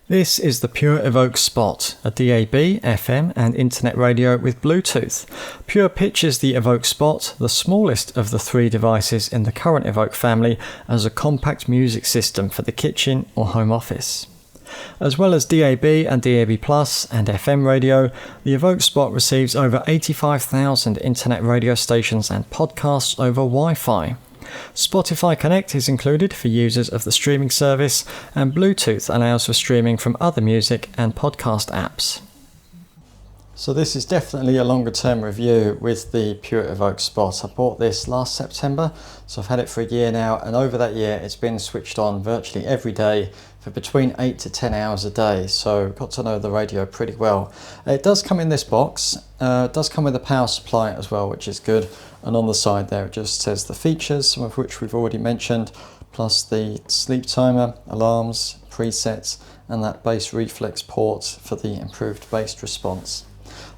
This is the Pure Evoke Spot, a DAB, FM and internet radio with Bluetooth. Pure pitches the Evoke Spot, the smallest of the three devices in the current Evoke family, as a compact music system for the kitchen or home office. As well as DAB and DAB+ and FM radio, the Evoke Spot receives over 85,000 internet radio stations and podcasts over Wi-Fi. Spotify Connect is included for users of the streaming service, and Bluetooth allows for streaming from other music and podcast apps. So this is definitely a longer term review with the Pure Evoke Spot. I bought this last September, so I've had it for a year now, and over that year it's been switched on virtually every day for between 8 to 10 hours a day, so got to know the radio pretty well. It does come in this box, it does come with a power supply as well, which is good, and on the side there it just says the features, some of which we've already mentioned, plus the sleep timer, alarms, presets, and that bass reflex port for the improved bass response.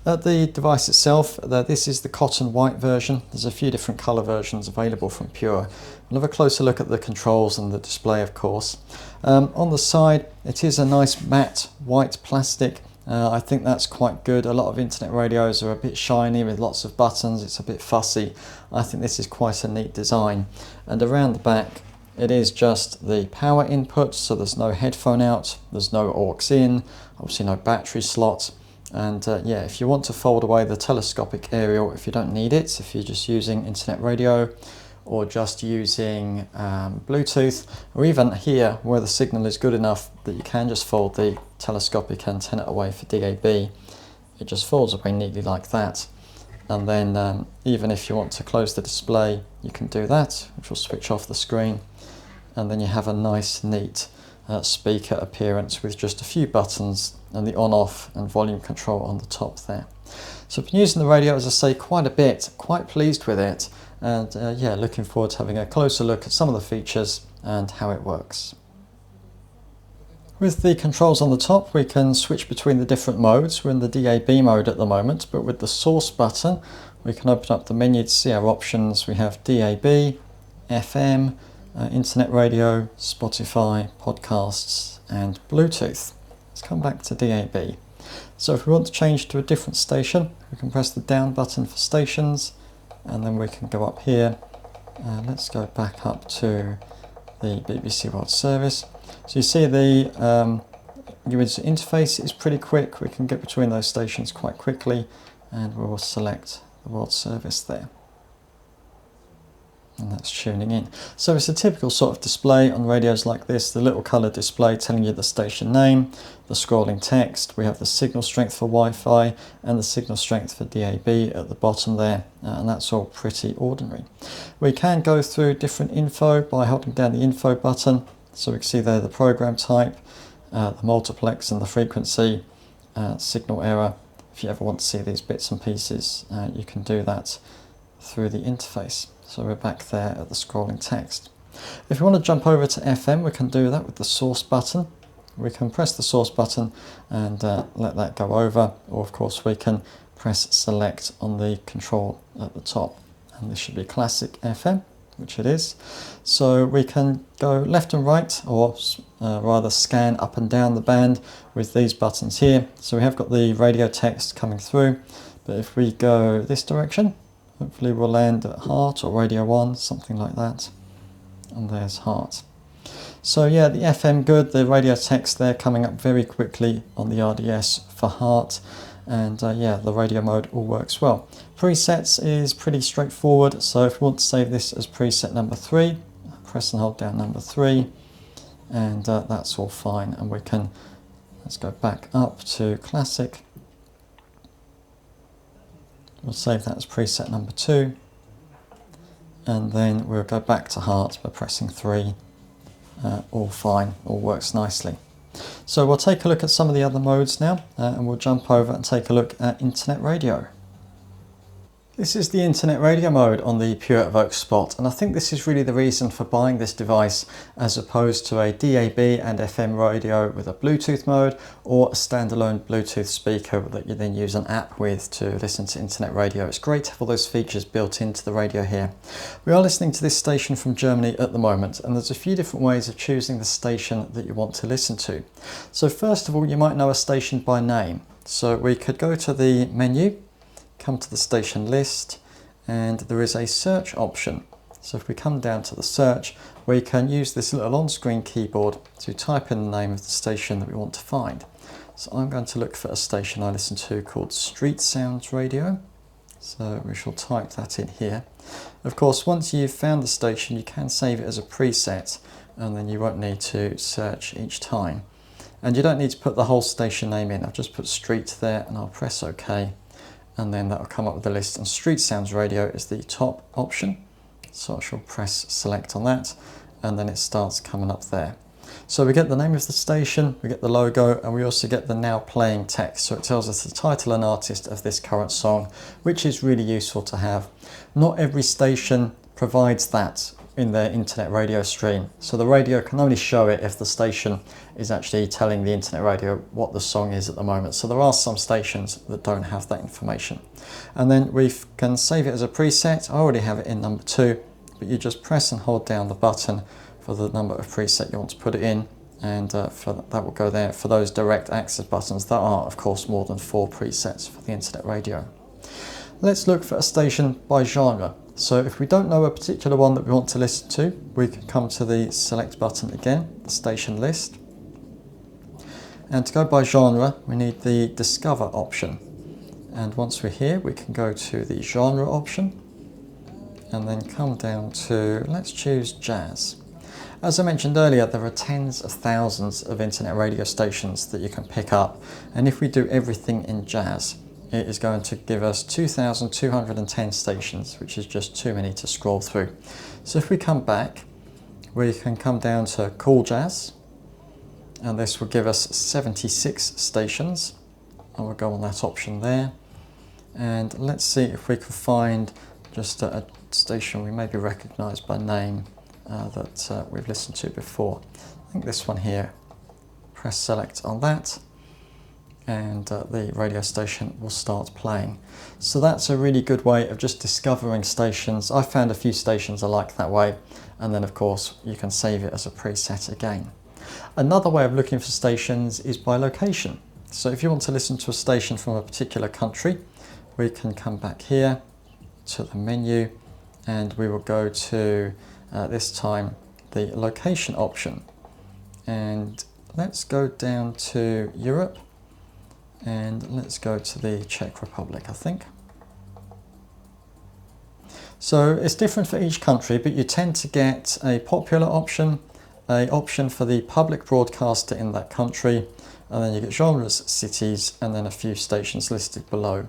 The device itself, this is the cotton white version. There's a few different colour versions available from Pure. We'll have a closer look at the controls and the display, of course. On the side, it is a nice matte white plastic. I think that's quite good. A lot of internet radios are a bit shiny with lots of buttons. It's a bit fussy. I think this is quite a neat design. And around the back, it is just the power input, so there's no headphone out, there's no aux in, obviously no battery slot. And yeah, if you want to fold away the telescopic aerial, if you don't need it, if you're just using internet radio or just using Bluetooth, or even here where the signal is good enough that you can just fold the telescopic antenna away for DAB, it just folds away neatly like that. And then even if you want to close the display, you can do that, which will switch off the screen, and then you have a nice neat speaker appearance with just a few buttons and the on-off and volume control on the top there. So I've been using the radio, as I say, quite a bit, quite pleased with it, and yeah, looking forward to having a closer look at some of the features and how it works. With the controls on the top, we can switch between the different modes. We're in the DAB mode at the moment, but with the source button, we can open up the menu to see our options. We have DAB, FM, internet radio, Spotify, podcasts, and Bluetooth. Let's come back to DAB. So if we want to change to a different station, we can press the down button for stations, and then we can go up here. Let's go back up to the BBC World Service. So you see the user interface is pretty quick. We can get between those stations quite quickly, and we will select the World Service there. And that's tuning in. So it's a typical sort of display on radios like this, the little colour display telling you the station name, the scrolling text, we have the signal strength for Wi-Fi and the signal strength for DAB at the bottom there, and that's all pretty ordinary. We can go through different info by holding down the info button, so we can see there the program type, the multiplex and the frequency, signal error. If you ever want to see these bits and pieces, you can do that through the interface. So we're back there at the scrolling text. If we want to jump over to FM, we can do that with the source button. We can press the source button and let that go over, or of course we can press select on the control at the top. And this should be classic FM, which it is. So we can go left and right, or rather scan up and down the band with these buttons here. So we have got the radio text coming through, but if we go this direction, hopefully we'll land at Heart or Radio 1, something like that. And there's Heart. So yeah, the FM good, the radio text there coming up very quickly on the RDS for Heart. And yeah, the radio mode all works well. Presets is pretty straightforward. So if we want to save this as preset number 3, press and hold down number 3. And that's all fine. And we can, let's go back up to Classic. We'll save that as preset number 2, and then we'll go back to Heart by pressing 3. All fine, all works nicely. So we'll take a look at some of the other modes now, and we'll jump over and take a look at internet radio. This is the internet radio mode on the Pure Evoke Spot, and I think this is really the reason for buying this device as opposed to a DAB and FM radio with a Bluetooth mode or a standalone Bluetooth speaker that you then use an app with to listen to internet radio. It's great to have all those features built into the radio here. We are listening to this station from Germany at the moment, and there's a few different ways of choosing the station that you want to listen to. So first of all, you might know a station by name. So we could go to the menu, come to the station list, and there is a search option. So if we come down to the search, we can use this little on-screen keyboard to type in the name of the station that we want to find. So I'm going to look for a station I listen to called Street Sounds Radio. So we shall type that in here. Of course, once you've found the station, you can save it as a preset, and then you won't need to search each time. And you don't need to put the whole station name in. I've just put Street there, and I'll press OK. And then that will come up with the list, and Street Sounds Radio is the top option. So I shall press select on that, and then it starts coming up there. So we get the name of the station, we get the logo, and we also get the now playing text. So it tells us the title and artist of this current song, which is really useful to have. Not every station provides that in their internet radio stream. So the radio can only show it if the station is actually telling the internet radio what the song is at the moment. So there are some stations that don't have that information. And then we can save it as a preset. I already have it in number 2, but you just press and hold down the button for the number of preset you want to put it in, and that will go there for those direct access buttons. There are, of course, more than 4 presets for the internet radio. Let's look for a station by genre. So if we don't know a particular one that we want to listen to, we can come to the select button again, the station list. And to go by genre, we need the discover option. And once we're here, we can go to the genre option and then come down to, let's choose jazz. As I mentioned earlier, there are tens of thousands of internet radio stations that you can pick up. And if we do everything in jazz, it is going to give us 2,210 stations, which is just too many to scroll through. So if we come back, we can come down to Cool Jazz, and this will give us 76 stations, and we'll go on that option there. And let's see if we can find just a station we maybe recognise by name that we've listened to before. I think this one here. Press select on that, and the radio station will start playing. So that's a really good way of just discovering stations. I found a few stations I like that way, and then of course you can save it as a preset again. Another way of looking for stations is by location. So if you want to listen to a station from a particular country, we can come back here to the menu, and we will go to this time the location option, and let's go down to Europe. And let's go to the Czech Republic, I think. So it's different for each country, but you tend to get a popular option, an option for the public broadcaster in that country, and then you get genres, cities, and then a few stations listed below.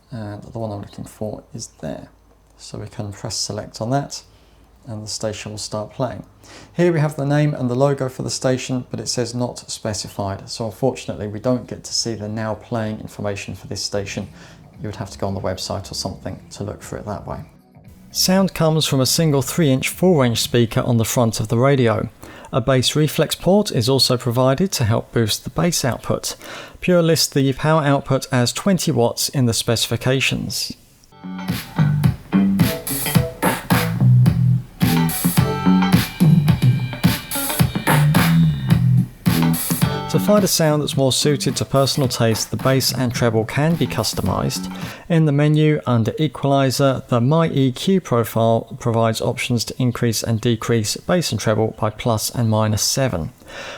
And the one I'm looking for is there. So we can press select on that, and the station will start playing. Here we have the name and the logo for the station, but it says not specified. So unfortunately, we don't get to see the now playing information for this station. You would have to go on the website or something to look for it that way. Sound comes from a single 3-inch full-range speaker on the front of the radio. A bass reflex port is also provided to help boost the bass output. Pure lists the power output as 20 watts in the specifications. To find a sound that's more suited to personal taste, the bass and treble can be customised. In the menu under Equalizer, the My EQ profile provides options to increase and decrease bass and treble by plus and minus 7.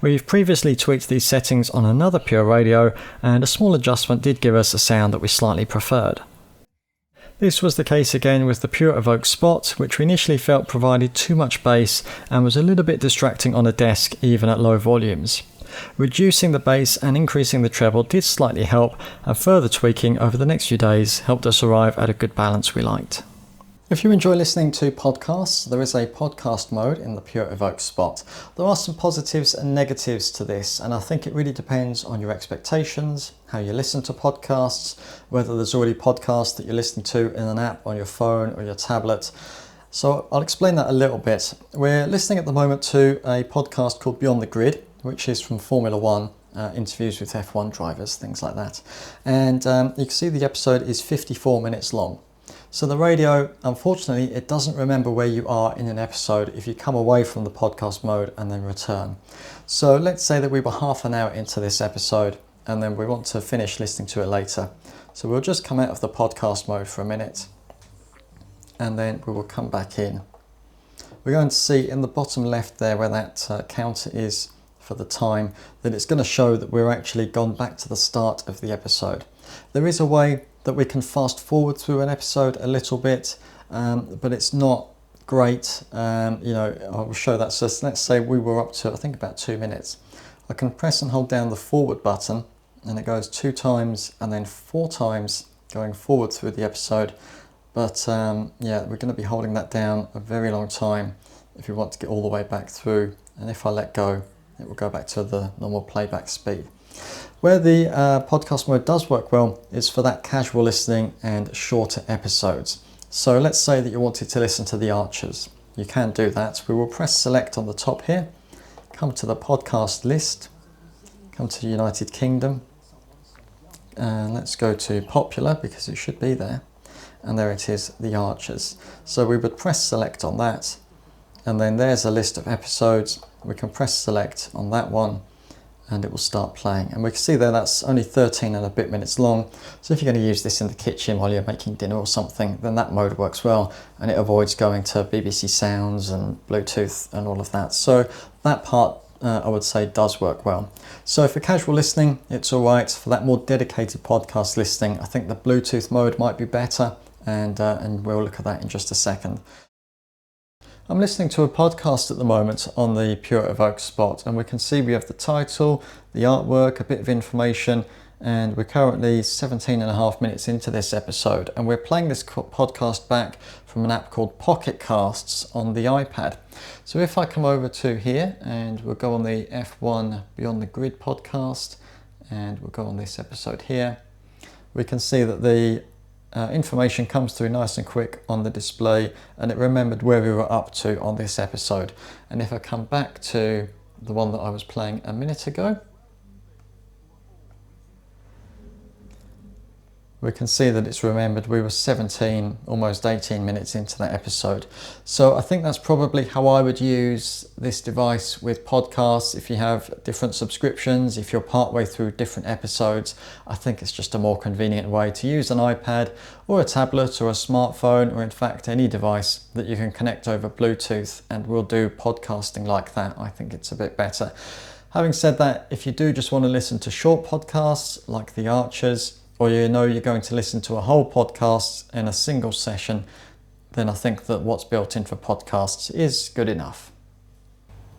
We've previously tweaked these settings on another Pure radio, and a small adjustment did give us a sound that we slightly preferred. This was the case again with the Pure Evoke Spot, which we initially felt provided too much bass and was a little bit distracting on a desk even at low volumes. Reducing the bass and increasing the treble did slightly help, and further tweaking over the next few days helped us arrive at a good balance we liked. If you enjoy listening to podcasts, there is a podcast mode in the Pure Evoke Spot. There are some positives and negatives to this, and I think it really depends on your expectations, how you listen to podcasts, whether there's already podcasts that you're listening to in an app on your phone or your tablet. So I'll explain that a little bit. We're listening at the moment to a podcast called Beyond the Grid, which is from Formula One, interviews with F1 drivers, things like that. And you can see the episode is 54 minutes long. So the radio, unfortunately, it doesn't remember where you are in an episode if you come away from the podcast mode and then return. So let's say that we were half an hour into this episode and then we want to finish listening to it later. So we'll just come out of the podcast mode for a minute and then we will come back in. We're going to see in the bottom left there where that counter is for the time, that it's going to show that we're actually gone back to the start of the episode. There is a way that we can fast forward through an episode a little bit, but it's not great. I'll show that. So let's say we were up to, I think, about 2 minutes. I can press and hold down the forward button and it goes 2 times and then 4 times going forward through the episode. But we're going to be holding that down a very long time if we want to get all the way back through. And if I let go, it will go back to the normal playback speed. Where the podcast mode does work well is for that casual listening and shorter episodes. So let's say that you wanted to listen to The Archers. You can do that. We will press select on the top here, come to the podcast list, come to United Kingdom, and let's go to popular because it should be there. And there it is, The Archers. So we would press select on that, and then there's a list of episodes. We can press select on that one and it will start playing, and we can see there that's only 13 and a bit minutes long. So if you're going to use this in the kitchen while you're making dinner or something, then that mode works well, and it avoids going to BBC Sounds and Bluetooth and all of that. So that part I would say does work well. So for casual listening, it's all right. For that more dedicated podcast listening, I think the Bluetooth mode might be better, and we'll look at that in just a second. I'm listening to a podcast at the moment on the Pure Evoke Spot, and we can see we have the title, the artwork, a bit of information, and we're currently 17 and a half minutes into this episode, and we're playing this podcast back from an app called Pocket Casts on the iPad. So if I come over to here and we'll go on the F1 Beyond the Grid podcast and we'll go on this episode here, we can see that the information comes through nice and quick on the display, and it remembered where we were up to on this episode. And if I come back to the one that I was playing a minute ago, we can see that it's remembered we were 17, almost 18 minutes into that episode. So I think that's probably how I would use this device with podcasts. If you have different subscriptions, if you're partway through different episodes, I think it's just a more convenient way to use an iPad or a tablet or a smartphone, or in fact any device that you can connect over Bluetooth, and we'll do podcasting like that. I think it's a bit better. Having said that, if you do just want to listen to short podcasts like The Archers, or you know you're going to listen to a whole podcast in a single session, then I think that what's built in for podcasts is good enough.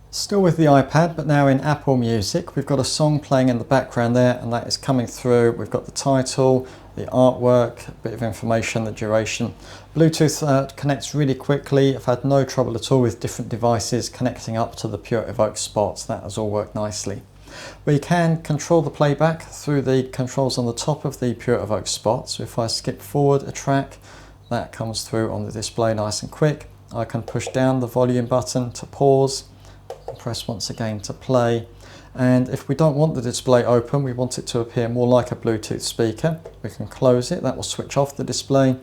Still with the iPad, but now in Apple Music, we've got a song playing in the background there, and that is coming through. We've got the title, the artwork, a bit of information, the duration. Bluetooth connects really quickly. I've had no trouble at all with different devices connecting up to the Pure Evoke Spot. That has all worked nicely. We can control the playback through the controls on the top of the Pure Evoke Spot. So if I skip forward a track, that comes through on the display nice and quick. I can push down the volume button to pause, and press once again to play. And if we don't want the display open, we want it to appear more like a Bluetooth speaker, we can close it. That will switch off the display,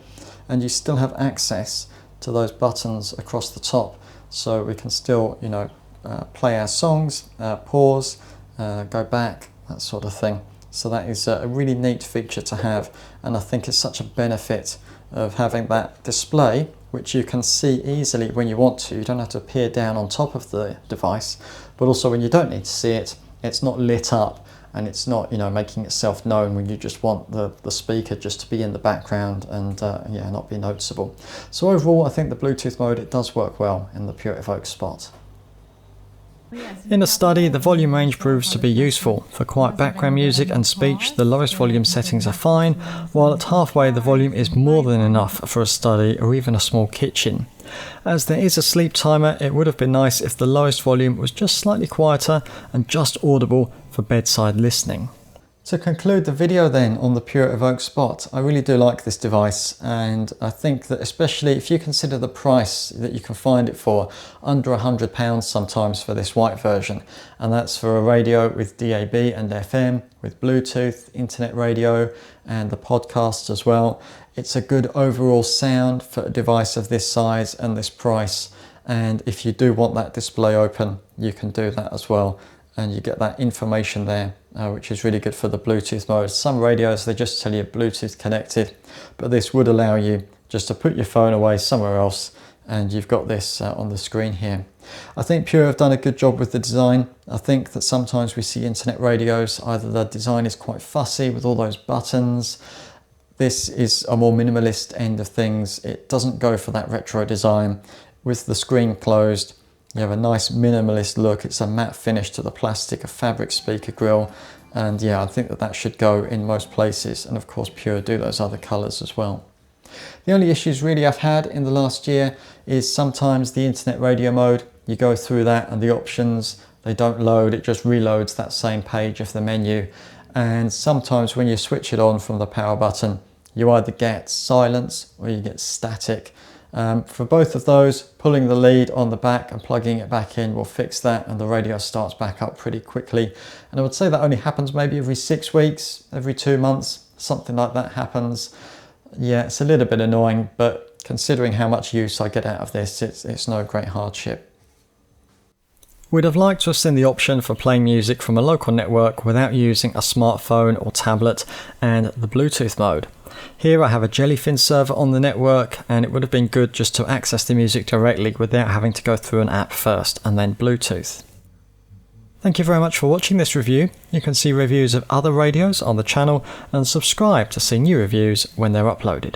and you still have access to those buttons across the top. So we can still, play our songs, pause, go back, that sort of thing. So that is a really neat feature to have, and I think it's such a benefit of having that display, which you can see easily when you want to. You don't have to peer down on top of the device, but also when you don't need to see it, it's not lit up, and it's not making itself known when you just want the speaker just to be in the background and not be noticeable. So overall, I think the Bluetooth mode, it does work well in the Pure Evoke Spot. In a study, the volume range proves to be useful. For quiet background music and speech, the lowest volume settings are fine, while at halfway the volume is more than enough for a study or even a small kitchen. As there is a sleep timer, it would have been nice if the lowest volume was just slightly quieter and just audible for bedside listening. To conclude the video then on the Pure Evoke Spot, I really do like this device, and I think that especially if you consider the price that you can find it for, under £100 sometimes for this white version, and that's for a radio with DAB and FM, with Bluetooth, internet radio and the podcast as well. It's a good overall sound for a device of this size and this price, and if you do want that display open, you can do that as well, and you get that information there. Which is really good for the Bluetooth mode. Some radios, they just tell you Bluetooth connected, but this would allow you just to put your phone away somewhere else and you've got this on the screen here. I think Pure have done a good job with the design. I think that sometimes we see internet radios, either the design is quite fussy with all those buttons. This is a more minimalist end of things. It doesn't go for that retro design. With the screen closed, you have a nice minimalist look. It's a matte finish to the plastic, a fabric speaker grille, and yeah, I think that that should go in most places, and of course Pure do those other colours as well. The only issues really I've had in the last year is sometimes the internet radio mode, you go through that and the options, they don't load, it just reloads that same page of the menu, and sometimes when you switch it on from the power button, you either get silence or you get static. For both of those, pulling the lead on the back and plugging it back in will fix that, and the radio starts back up pretty quickly. And I would say that only happens maybe every 6 weeks, every 2 months, something like that happens. Yeah, it's a little bit annoying, but considering how much use I get out of this, it's no great hardship. We'd have liked to have seen the option for playing music from a local network without using a smartphone or tablet and the Bluetooth mode. Here I have a Jellyfin server on the network, and it would have been good just to access the music directly without having to go through an app first and then Bluetooth. Thank you very much for watching this review. You can see reviews of other radios on the channel and subscribe to see new reviews when they're uploaded.